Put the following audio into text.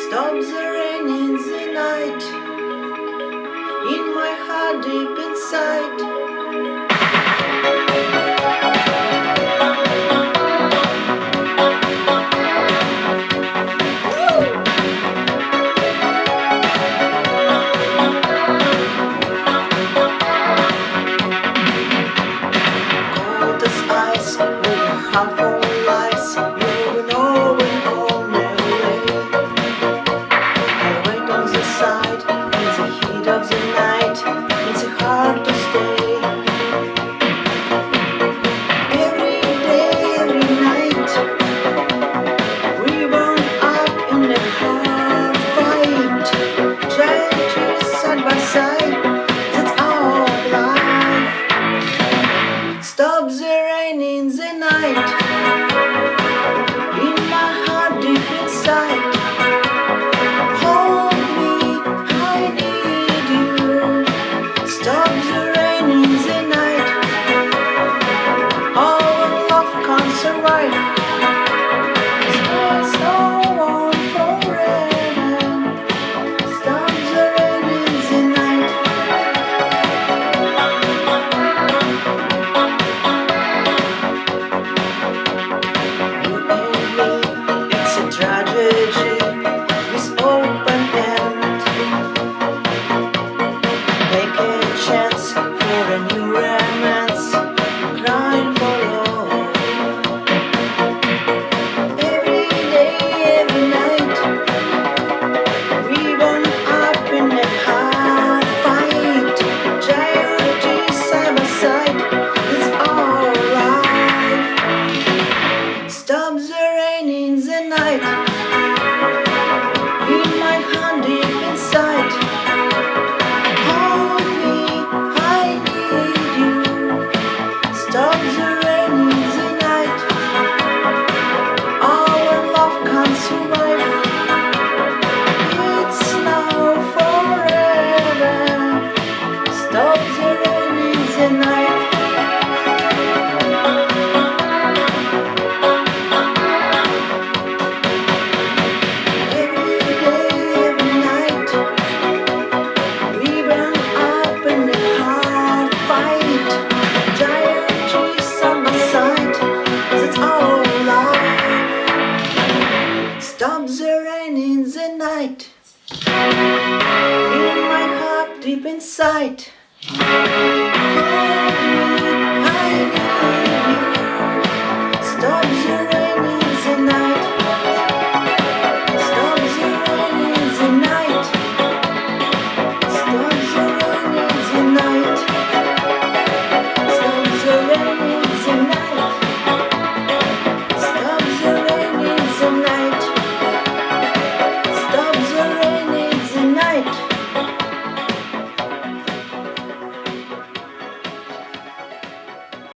Stop the rain in the night, in my heart deep inside. Cold as ice, with a heart full of lies, moving over and on their way. I wait on the side, in the heat of the night, it's hard to stay. Every day, every night, we burn up in a hard fight. Giant trees side by side, that's our life. Stop the rain in the night, in my heart deep inside. Hold me, I need you. Stop the rain in the night, our love can't survive. Stars go on forever. Stop the rain in the night. You and me, it's a tragedy with open end. Take a chance for a new romance, crying for love. Every day, every night, we burn up in a hard fight. Giant trees side by side, it's our life. Stop the rain in the night, in my heart deep inside. Hold me, I need you. Stop the rain in the night, our love can't survive. It's now forever. Stop the rain in the night. Every day, every night, we burn up in a hard fight. Giant trees side by side, that's our life. Stop the rain in the night, in my heart deep inside.